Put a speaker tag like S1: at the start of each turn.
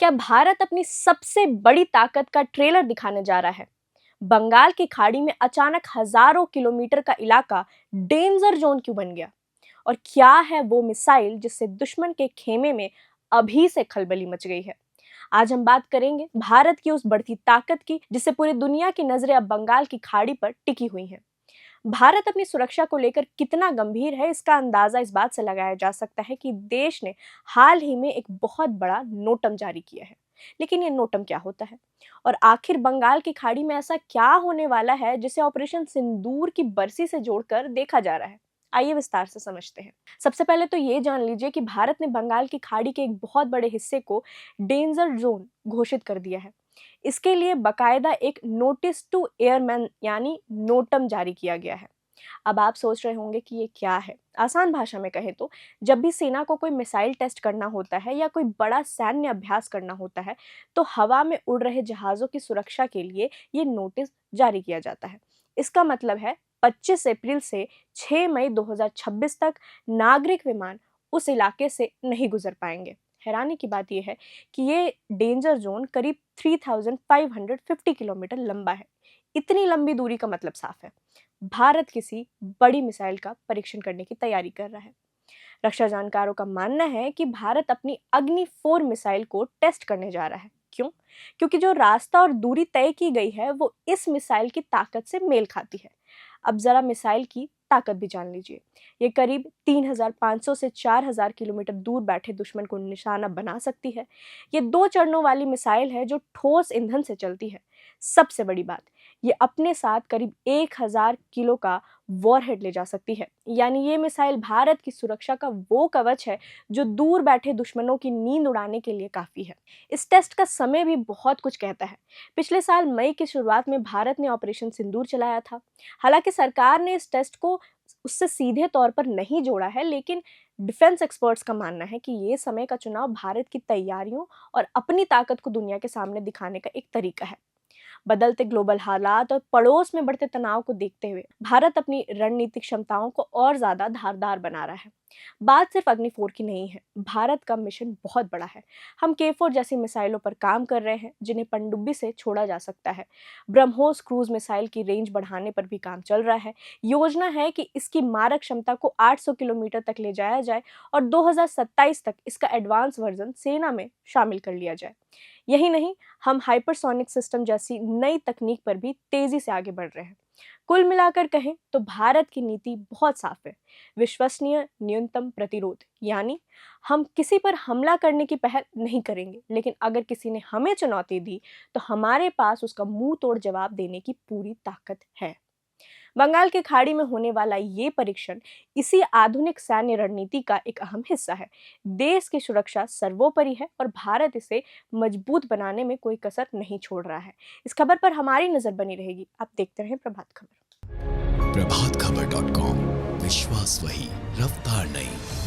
S1: क्या भारत अपनी सबसे बड़ी ताकत का ट्रेलर दिखाने जा रहा है? बंगाल की खाड़ी में अचानक हजारों किलोमीटर का इलाका डेंजर जोन क्यों बन गया? और क्या है वो मिसाइल जिससे दुश्मन के खेमे में अभी से खलबली मच गई है? आज हम बात करेंगे भारत की उस बढ़ती ताकत की जिससे पूरी दुनिया की नजरें अब बंगाल की खाड़ी पर टिकी हुई हैं। भारत अपनी सुरक्षा को लेकर कितना गंभीर है, इसका अंदाजा इस बात से लगाया जा सकता है कि देश ने हाल ही में एक बहुत बड़ा नोटम जारी किया है। लेकिन ये नोटम क्या होता है और आखिर बंगाल की खाड़ी में ऐसा क्या होने वाला है जिसे ऑपरेशन सिंदूर की बरसी से जोड़कर देखा जा रहा है? आइए विस्तार से समझते हैं। सबसे पहले तो ये जान लीजिए कि भारत ने बंगाल की खाड़ी के एक बहुत बड़े हिस्से को डेंजर जोन घोषित कर दिया है। इसके लिए बकायदा एक नोटिस टू एयरमैन यानी नोटम जारी किया गया है। अब आप सोच रहे होंगे कि ये क्या है? आसान भाषा में कहें तो जब भी सेना को कोई मिसाइल टेस्ट करना होता है या कोई बड़ा सैन्य अभ्यास करना होता है, तो हवा में उड़ रहे जहाजों की सुरक्षा के लिए ये नोटिस जारी किया जाता है। इसका मतलब है 25 अप्रैल से 6 मई 2026 तक नागरिक विमान उस इलाके से नहीं गुजर पाएंगे। हैरानी की बात यह है कि ये डेंजर जोन करीब 3550 किलोमीटर लंबा है। इतनी लंबी दूरी का मतलब साफ है, भारत किसी बड़ी मिसाइल का परीक्षण करने की तैयारी कर रहा है। रक्षा जानकारों का मानना है कि भारत अपनी अग्नि 4 मिसाइल को टेस्ट करने जा रहा है। क्यों? क्योंकि जो रास्ता और दूरी तय की गई है वो इस मिसाइल की ताकत से मेल खाती है। अब जरा मिसाइल की ताकत भी जान लीजिए। ये करीब 3500 से 4000 किलोमीटर दूर बैठे दुश्मन को निशाना बना सकती है। ये 2 चरणों वाली मिसाइल है जो ठोस ईंधन से चलती है। सबसे बड़ी बात, ये अपने साथ करीब 1000 किलो का वॉरहेड ले जा सकती है। यानी ये मिसाइल भारत की सुरक्षा का वो कवच है जो दूर बैठे दुश्मनों की नींद उड़ाने के लिए काफी है। इस टेस्ट का समय भी बहुत कुछ कहता है। पिछले साल मई की शुरुआत में भारत ने ऑपरेशन सिंदूर चलाया था। हालांकि सरकार ने इस टेस्ट को उससे सीधे तौर पर नहीं जोड़ा है, लेकिन डिफेंस एक्सपर्ट्स का मानना है कि ये समय का चुनाव भारत की तैयारियों और अपनी ताकत को दुनिया के सामने दिखाने का एक तरीका है। बदलते ग्लोबल हालात और पड़ोस में बढ़ते तनाव को देखते हुए भारत अपनी रणनीतिक क्षमताओं को और ज्यादा धारदार बना रहा है। बात सिर्फ अग्नि 4 की नहीं है, भारत का मिशन बहुत बड़ा है। हम K4 जैसी मिसाइलों पर काम कर रहे हैं जिन्हें पनडुब्बी से छोड़ा जा सकता है। ब्रह्मोस क्रूज मिसाइल की रेंज बढ़ाने पर भी काम चल रहा है। योजना है कि इसकी मारक क्षमता को 800 किलोमीटर तक ले जाया जाए और 2027 तक इसका एडवांस वर्जन सेना में शामिल कर लिया जाए। यही नहीं, हम हाइपरसोनिक सिस्टम जैसी नई तकनीक पर भी तेजी से आगे बढ़ रहे हैं। कुल मिलाकर कहें तो भारत की नीति बहुत साफ है। विश्वसनीय न्यूनतम प्रतिरोध, यानी हम किसी पर हमला करने की पहल नहीं करेंगे, लेकिन अगर किसी ने हमें चुनौती दी तो हमारे पास उसका मुंह तोड़ जवाब देने की पूरी ताकत है। बंगाल की खाड़ी में होने वाला ये परीक्षण इसी आधुनिक सैन्य रणनीति का एक अहम हिस्सा है। देश की सुरक्षा सर्वोपरि है और भारत इसे मजबूत बनाने में कोई कसर नहीं छोड़ रहा है। इस खबर पर हमारी नजर बनी रहेगी। आप देखते रहें प्रभात खबर।
S2: प्रभातखबर.com, विश्वास वही, रफ्तार नहीं।